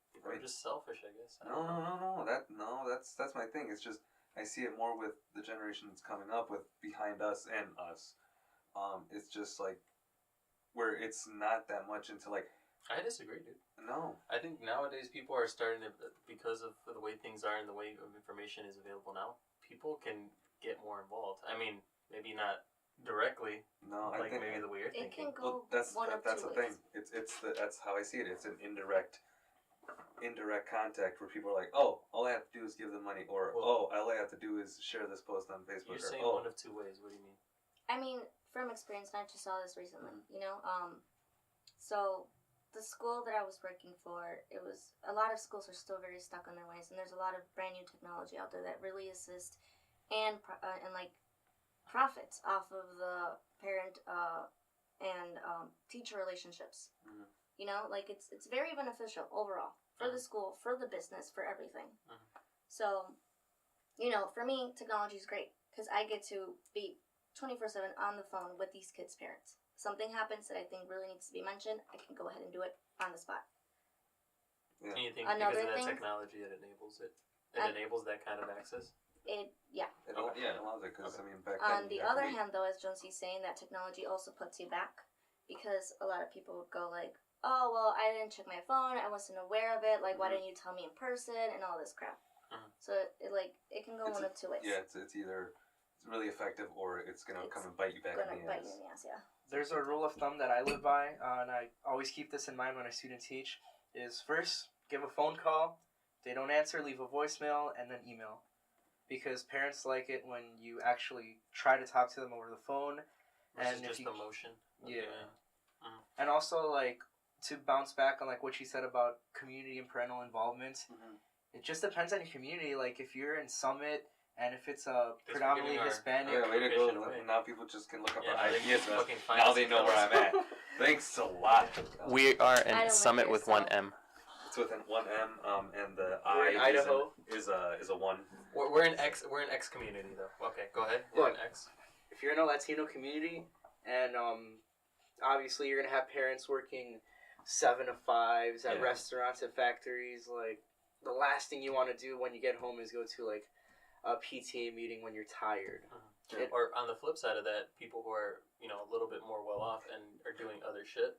People are just selfish, I guess. No. That's my thing. It's just I see it more with the generation that's coming up with behind us and us. It's just like where it's not that much into like I disagree, dude. No. I think nowadays people are starting to, because of the way things are and the way of information is available now, people can get more involved. I mean, maybe not directly, No, I like think maybe the way you're It thinking. can go that's one of that's two the ways. thing. That's how I see it. It's an indirect contact where people are like, oh, all I have to do is give them money, or Well, all I have to do is share this post on Facebook. You're saying or, one of two ways. What do you mean? I mean, from experience, and I just saw this recently, you know, so the school that I was working for, it was, a lot of schools are still very stuck on their ways, and there's a lot of brand new technology out there that really assist and like profits off of the parent and teacher relationships. Mhm. You know, like it's very beneficial overall for the school, for the business, for everything. So, you know, for me, technology is great because I get to be 24/7 on the phone with these kids' parents. Something happens that I think really needs to be mentioned, I can go ahead and do it on the spot. Yeah. And you think Another because of that thing- technology it enables it? It enables that kind of access? It, yeah. It allows it because I mean back then. On the other hand, though, as Jonesy's saying, that technology also puts you back because a lot of people would go like, "Oh, well, I didn't check my phone. I wasn't aware of it. Like, why didn't you tell me in person?" and all this crap. So it can go one of two ways. Yeah, it's either it's really effective or it's gonna It's come and bite you back Gonna in the bite ass. you in the ass, yeah. There's a rule of thumb that I live by, and I always keep this in mind when I student teach, is first, give a phone call. If they don't answer, leave a voicemail, and then email. Because parents like it when you actually try to talk to them over the phone. Versus And if just you, the motion? yeah. And also, like, to bounce back on, like, what you said about community and parental involvement, it just depends on your community. Like, if you're in Summit, and if it's a predominantly Hispanic... Yeah, way to Communication go. away. Now people just can look up Yeah, our now they ideas. can fucking find Now us they and know tell where us. I'm at. Thanks a lot. We are I don't Summit like with yourself. one M. It's with an 1M, and the We're in I Idaho. is a 1. We're an X community though. Okay, go ahead. We're Look. an X. If you're in a Latino community, and obviously you're going to have parents working 7 to 5s at restaurants and factories, like, the last thing you want to do when you get home is go to, like, a PTA meeting when you're tired. Or on the flip side of that, people who are, you know, a little bit more well off and are doing other shit,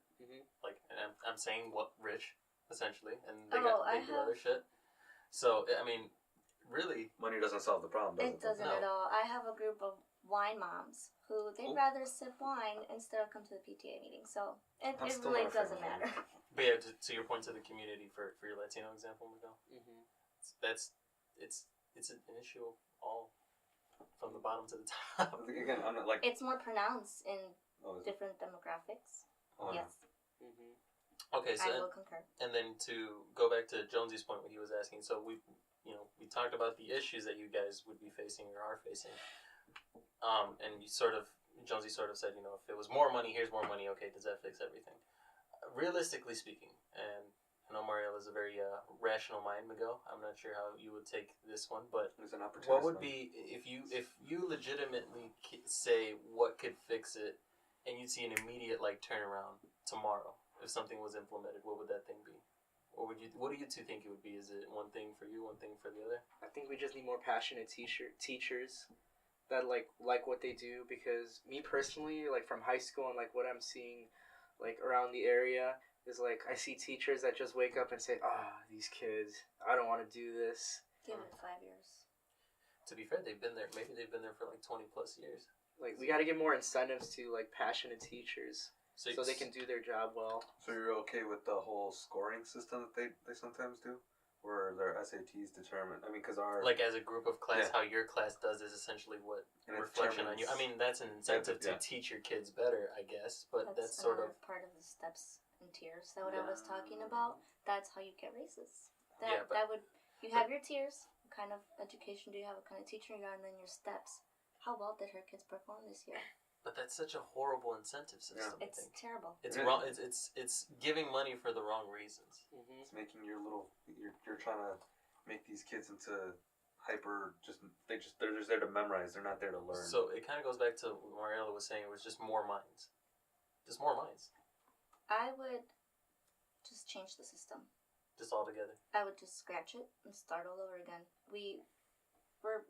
like, and I'm saying what rich, essentially, and they do other shit. So I mean, really, money doesn't solve the problem. It doesn't at all. I have a group of wine moms who they'd rather sip wine instead of come to the PTA meeting. So it still really not a fan doesn't of wine. matter. but yeah, to your point to the community for your Latino example, Miguel, it's an issue of all from the bottom to the top. Again, I'm not like It's more pronounced in oh, different demographics. oh, Yes, Okay, so I will concur. and then to go back to Jonesy's point, what he was asking. So we talked about the issues that you guys would be facing or are facing, and Jonesy sort of said, you know, if it was more money, here's more money. Okay, does that fix everything? Realistically speaking, and I know Mariela is a very rational mind, Miguel. I'm not sure how you would take this one, but There's an opportunity. what would be if you legitimately say what could fix it, and you'd see an immediate like turnaround tomorrow if something was implemented? What would that thing be? Or what do you two think it would be? Is it one thing for you, one thing for the other? I think we just need more passionate teachers that like what they do, because me personally, like from high school and like what I'm seeing like around the area is like I see teachers that just wake up and say, these kids, I don't want to do this. Give it 5 years. To be fair, they've been there for like 20 plus years. Like, we got to get more incentives to like passionate teachers so it's- they can do their job well. So you're okay with the whole scoring system that they sometimes do, where their SATs determine? I mean, because our like as a group of class, how your class does is essentially what and it reflection on you. I mean, that's an incentive to Yeah. teach your kids better, I guess. But that's sort of part of the steps and tiers that what I was talking about. That's how you get raises. That you have your tiers. What kind of education do you have? What kind of teacher you are, and then your steps. How well did her kids perform this year? But that's such a horrible incentive system. I It's think terrible. it's wrong. It's giving money for the wrong reasons. It's making you're trying to make these kids into hyper. They're just there to memorize. They're not there to learn. So it kind of goes back to what Mariela was saying. It was just more minds, just more minds, I would just change the system. just all together. I would just scratch it and start all over again. We're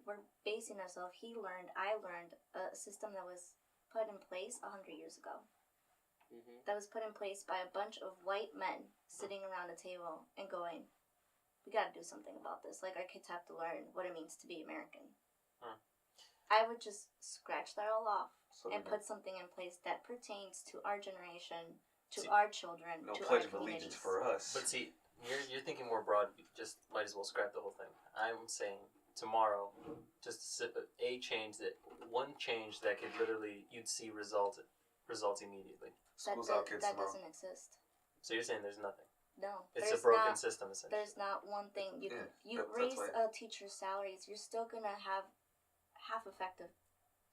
basing ourselves. I learned a system that was put in place 100 years ago. that was put in place by a bunch of white men sitting around a table and going, we gotta do something about this. Like, our kids have to learn what it means to be American. I would just scratch that all off and put something in place that pertains to our generation, to our children, no to Pledge our of Allegiance communities. for us. But see, you're thinking more broad. You just might as well scrap the whole thing. I'm saying tomorrow, just one change that could literally, you'd see results immediately. School's out, kids that tomorrow. doesn't exist. So you're saying there's nothing. No, It's a broken system, essentially. There's not one thing. You that's raise why- a teacher's salaries, you're still gonna have half effective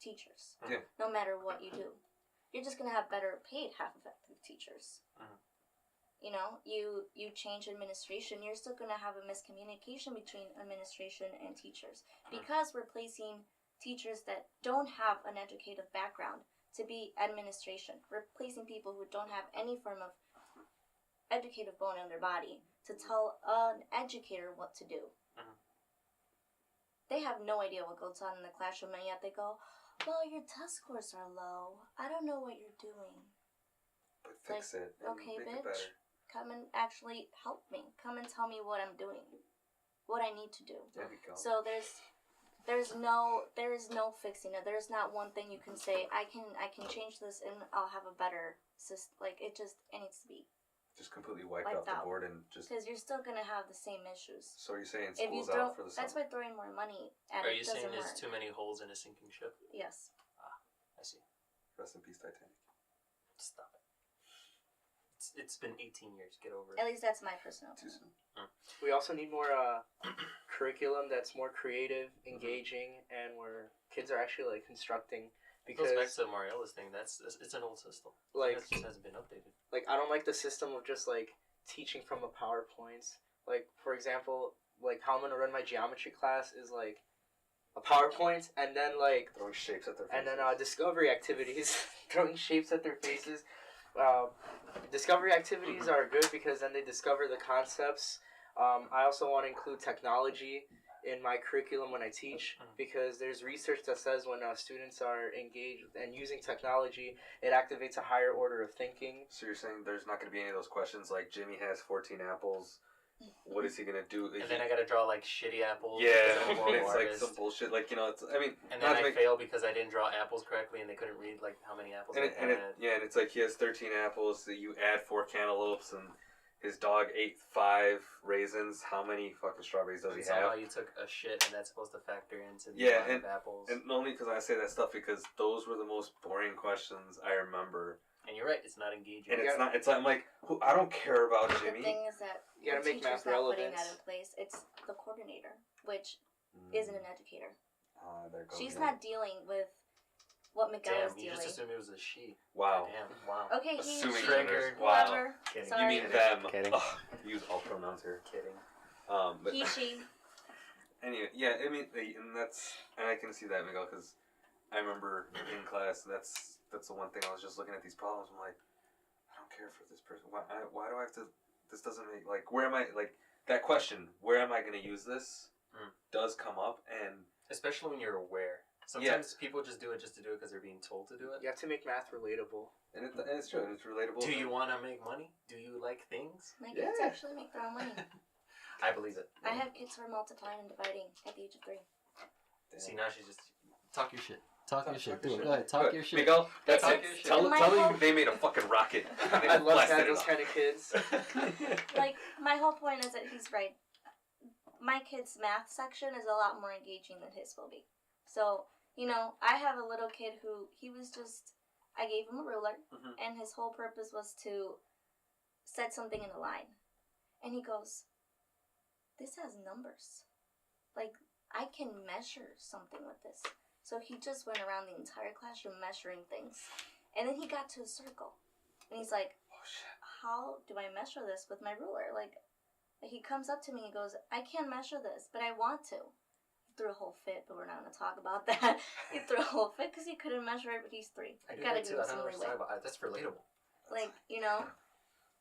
teachers. Yeah. No matter what you do, you're just gonna have better paid half effective teachers. You know, you change administration, you're still gonna have a miscommunication between administration and teachers because we're placing teachers that don't have an educative background to be administration. We're placing people who don't have any form of educative bone in their body to tell an educator what to do. They have no idea what goes on in the classroom, and yet they go, well, your test scores are low. I don't know what you're doing. But fix it. And Okay, make bitch. it better. Come and actually help me. Come and tell me what I'm doing. What I need to do. There we go. So there is no fixing it. There's not one thing you can say, I can change this and I'll have a better system. Like, it needs to be. Just completely wiped Wiped off the out. board and just. Because you're still going to have the same issues. So you're saying If you school's throw, out for the that's summer? why throwing more money at Are it you doesn't saying there's work. too many holes in a sinking ship? Yes. I see. Rest in peace, Titanic. Stop it. It's been 18 years. Get over At it. least that's my personal Too opinion. soon. We also need more curriculum that's more creative, engaging, and where kids are actually like constructing. It goes Because back to Mariela's thing. It's an old system. like It just hasn't been updated. like I don't like the system of just like teaching from a PowerPoint. Like, for example, like how I'm gonna run my geometry class is like a PowerPoint and then like Throwing shapes at their faces. and then discovery activities, throwing shapes at their faces. Discovery activities are good because then they discover the concepts. I also want to include technology in my curriculum when I teach because there's research that says when students are engaged and using technology, it activates a higher order of thinking. So you're saying there's not going to be any of those questions like Jimmy has 14 apples. What is he going to do? And then I gotta draw like shitty apples. Yeah, because I'm a horrible it's like artist. some bullshit. Like, you know, it's. I mean, And not then to I fail because I didn't draw apples correctly, and they couldn't read like how many apples I had. And it's like he has 13 apples. So you add 4 cantaloupes, and his dog ate 5 raisins. How many fucking strawberries does he Somehow have? you took a shit, and that's supposed to factor into the Yeah, amount of apples. And only because I say that stuff because those were the most boring questions I remember. And you're right, it's not engaging. And it's not. It's like I'm like, I don't care about The Jimmy. thing is that You gotta the make teacher's math not putting relevant. that in place. It's the coordinator, which isn't an educator. There goes She's one. not dealing with what Miguel Damn, is you dealing. just assumed it was a she. Wow. Damn, wow. Okay, he, Assuming she, triggered. Wow. whoever. Kidding. Sorry. You mean them? Kidding. Ugh, use all pronouns here. Kidding. But He, she. anyway, yeah. I mean, and I can see that, Miguel, because I remember in class. That's the one thing I was just looking at these problems. I'm like, I don't care for this person. Why do I have to? This doesn't make like. Where am I? Like that question. Where am I going to use this? Does come up, and Especially when you're aware. Sometimes people just do it just to do it because they're being told to do it. You have to make math relatable. and it's true. And it's relatable. Do you want to make money? Do you like things? My kids Yeah. actually make their own money. I believe it. I have kids who are multiplying and dividing at the age of 3. Damn. See, now she's just... Talk your shit. Talk your shit. your Do it. shit. Go ahead. Talk Good. your shit. Miguel, that's It's- it. it's- Tell my them whole- they made a fucking rocket. And they I love to blasted have it those off. kind of kids. Like, my whole point is that he's right. My kid's math section is a lot more engaging than his will be. So, you know, I have a little kid who, he was just, I gave him a ruler, and his whole purpose was to set something in a line. And he goes, this has numbers. Like, I can measure something with this. So he just went around the entire classroom measuring things. And then he got to a circle. And he's like, Oh shit. how do I measure this with my ruler? Like, he comes up to me and goes, I can't measure this, but I want to. He threw a whole fit, but we're not going to talk about that. He threw a whole fit because he couldn't measure it, but he's 3. I do Gotta that give too. him I don't some know what you're leeway. talking about. That's relatable. Like, you know?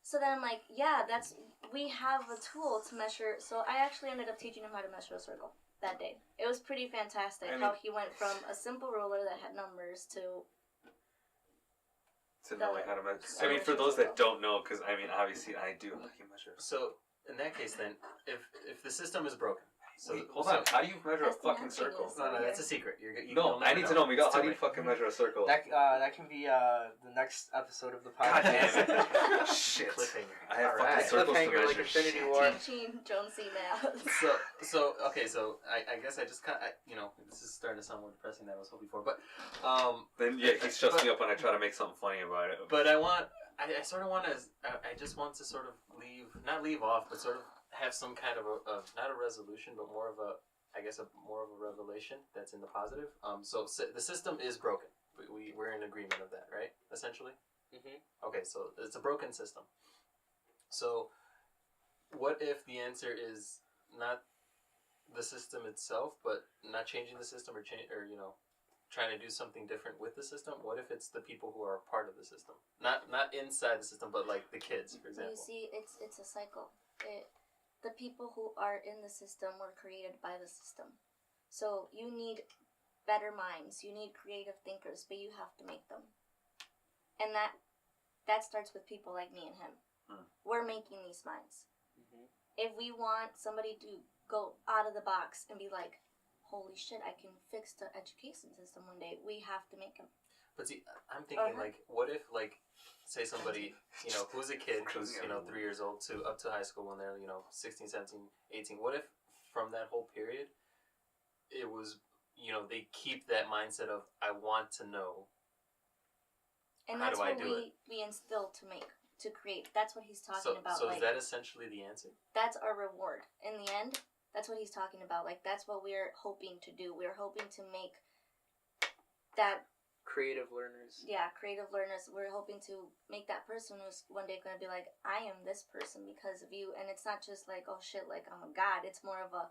So then I'm like, yeah, we have a tool to measure. So I actually ended up teaching him how to measure a circle that day. It was pretty fantastic I mean- how he went from a simple ruler that had numbers to To know like how to measure. So I mean, for those that don't know, because I mean, obviously, I do. How can you measure? So in that case, then, if the system is broken, so Wait, hold on. How do you measure a That's the fucking math circle? genius. no, that's a secret. You'll No, I never need to know, Miguel. It's How too do you late. fucking measure a circle? That can be the next episode of the God podcast. damn it. Shit. Cliffhanger. I have Alright. fucking circles to Cliffhanger measure. like Infinity Shit. War. Teaching Jonesy math. So I guess I just kind of, this is starting to sound more depressing than I was hoping for, but Then yeah, he shuts me up when I try to make something funny about it. But I sort of want to, I just want to sort of not leave off, but sort of have some kind of not a resolution, but more of a, I guess more of a revelation that's in the positive. So the system is broken. We're in agreement of that, right? Essentially. Mhm. Okay, so it's a broken system. So, what if the answer is not the system itself, but not changing the system or trying to do something different with the system? What if it's the people who are a part of the system, not inside the system, but like the kids, for example? You see, it's a cycle. The people who are in the system were created by the system. So you need better minds. You need creative thinkers, but you have to make them. And that starts with people like me and him. We're making these minds. Mhm. If we want somebody to go out of the box and be like, holy shit, I can fix the education system one day, we have to make them. But see, I'm thinking like, what if say somebody, who's a kid who's 3 years old to up to high school when they're 16, 17, 18. What if from that whole period, it was they keep that mindset of I want to know. And How that's do I what do we instill to create. That's what he's talking about. So like, is that essentially the answer? that's our reward. In the end, that's what he's talking about. Like, that's what we're hoping to do. We're hoping to make that, Creative learners. creative learners. We're hoping to make that person who's one day going to be like, I am this person because of you. And it's not just like, oh shit, like I'm a god. It's more of a,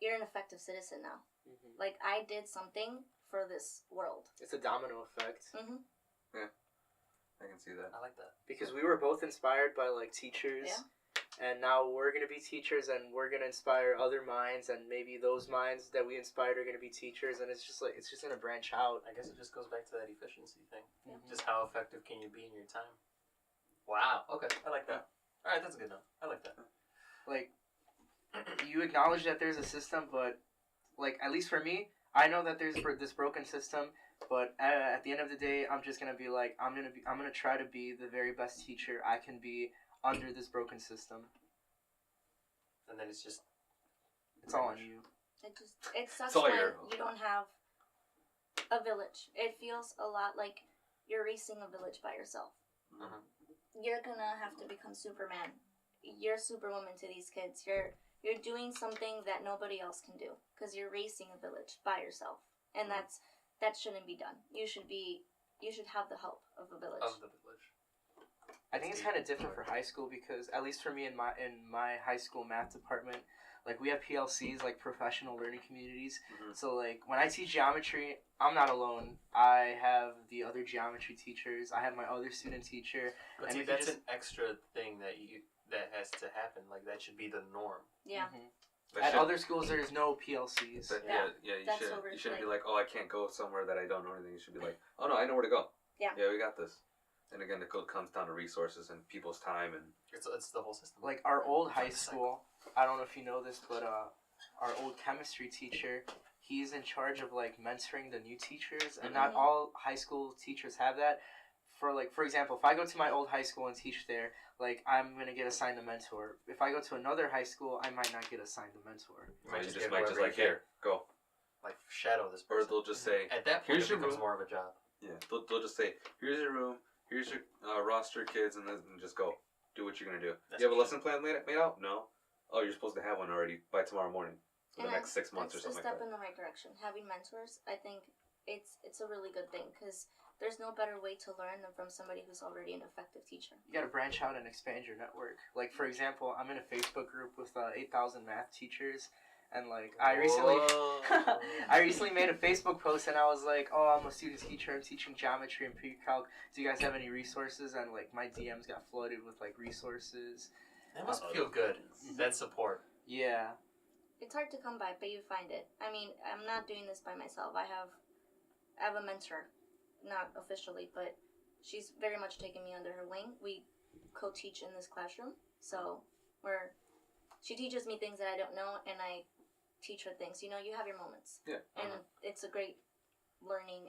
you're an effective citizen now. Mhm. Like, I did something for this world. It's a domino effect. Mm-hmm. I can see that. I like that. Because we were both inspired by like teachers. Yeah. And now we're going to be teachers and we're going to inspire other minds, and maybe those minds that we inspired are going to be teachers, and it's just going to branch out. I guess it just goes back to that efficiency thing. Yeah. Just how effective can you be in your time? Wow. Okay, I like that. All right, that's a good note. I like that. Like, you acknowledge that there's a system, but like, at least for me, I know that there's this broken system, but at the end of the day, I'm just going to be like, I'm going to try to be the very best teacher I can be under this broken system. And then it's all on you. It sucks all when your- you don't have a village. It feels a lot like you're racing a village by yourself. Mhm. You're gonna have to become Superman. You're Superwoman to these kids. You're doing something that nobody else can do because you're racing a village by yourself, and that shouldn't be done. You should have the help of a village. of the village. I think it's kind of different for high school because, at least for me in my high school math department, like we have PLCs, like professional learning communities. Mhm. So like when I teach geometry, I'm not alone. I have the other geometry teachers. I have my other student teacher. But And see, we can that's just- an extra thing that has to happen. Like that should be the norm. Yeah. That At should- other schools, there's no PLCs. That, Yeah, you that's shouldn't. over You shouldn't be like- like, oh, I can't go somewhere that I don't know anything. You should be like, oh no, I know where to go. Yeah. Yeah, we got this. And again, it comes down to resources and people's time and. It's the whole system. Like our old high It's like- school, I don't know if you know this, but our old chemistry teacher, he's in charge of like mentoring the new teachers, and not Mhm. all high school teachers have that. For example, if I go to my old high school and teach there, like I'm gonna get assigned a mentor. If I go to another high school, I might not get assigned a mentor. You So you get just might just whoever you like, here, go. like shadow this Or person. they'll just say, At that point, here's it your becomes room. more of a job. yeah, they'll just say, here's your room, here's your roster of kids, and then just go. Do what you're gonna do. That's You have a true. lesson plan made out? No. Oh, you're supposed to have one already by tomorrow morning for the And next 6 months or that's a something step like that. in the right direction. Having mentors, I think it's a really good thing because there's no better way to learn than from somebody who's already an effective teacher. You gotta branch out and expand your network. Like for example, I'm in a Facebook group with 8,000 math teachers, and like I recently. Whoa. I recently made a Facebook post and I was like, oh, I'm a student teacher, I'm teaching geometry and pre-calc. Do you guys have any resources? And like my DMs got flooded with like resources. That must feel good. That support. Yeah. It's hard to come by, but you find it. I mean, I'm not doing this by myself. I have a mentor, not officially, but she's very much taken me under her wing. We co-teach in this classroom, so she teaches me things that I don't know, and I teach her things. You know, you have your moments. Yeah. And it's a great learning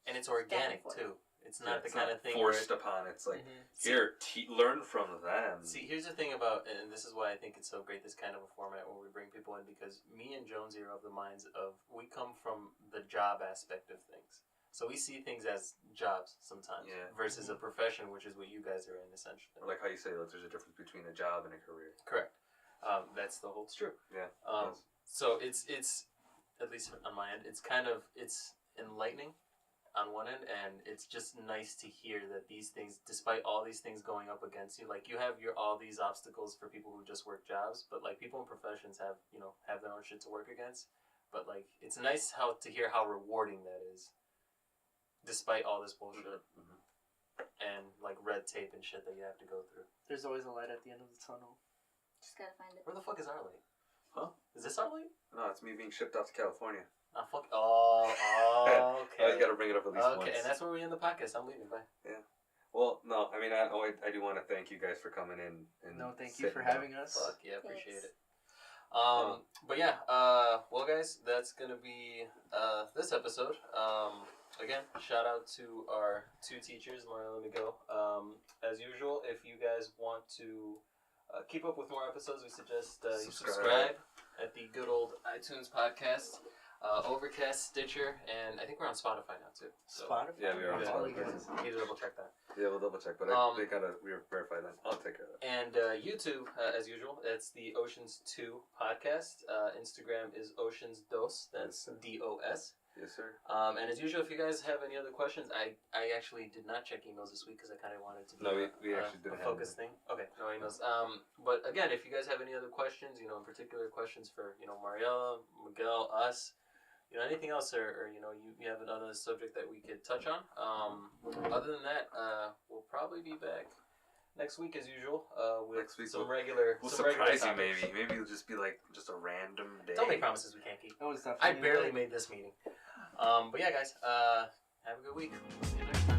and it's organic too. It's not the kind of thing forced upon. It's like here, learn from them. See, here's the thing about, and this is why I think it's so great. This kind of a format where we bring people in, because me and Jonesy are of the minds of we come from the job aspect of things, so we see things as jobs sometimes versus a profession, which is what you guys are in essentially. Or like how you say, like there's a difference between a job and a career. Correct. That's the whole true. Yeah. So it's at least on my end, it's enlightening on one end, and it's just nice to hear that these things, despite all these things going up against you, like you have all these obstacles for people who just work jobs, but like people in professions have their own shit to work against. But like it's nice to hear how rewarding that is, despite all this bullshit and like red tape and shit that you have to go through. There's always a light at the end of the tunnel. Just gotta find it. Where the fuck is our light? Huh? Is this our light? No, it's me being shipped out to California. Fuck. Oh, okay. I gotta bring it up at least once. Okay, and that's where we end the podcast. I'm leaving. Bye. Yeah. Well, no, I mean, I do want to thank you guys for coming in. And thank you for having us. Fuck yeah, appreciate it. But yeah, well, guys, that's gonna be this episode. Again, shout out to our two teachers, Mariela and Miguel. As usual, if you guys want to keep up with more episodes, we suggest you subscribe at the good old iTunes podcast. Overcast, Stitcher, and I think we're on Spotify now too. So, Spotify? Yeah, we are on Spotify. You need to double check that. Yeah, we'll double check, but we verify that. I'll take care of that. And YouTube, as usual, it's the Oceans2 Podcast. Instagram is Oceans2, that's DOS. Yes, sir. And as usual, if you guys have any other questions, I actually did not check emails this week because I kind of wanted to be we actually didn't a focus thing. Okay, no emails. But again, if you guys have any other questions, in particular questions for, Mariela, Miguel, us, anything else, or you have another subject that we could touch on. Other than that, we'll probably be back next week as usual with next week some regular. We'll surprise you, maybe. Maybe it'll just be like just a random day. Don't make promises we can't keep. That was I barely made this meeting. But yeah, guys, have a good week. See you next time.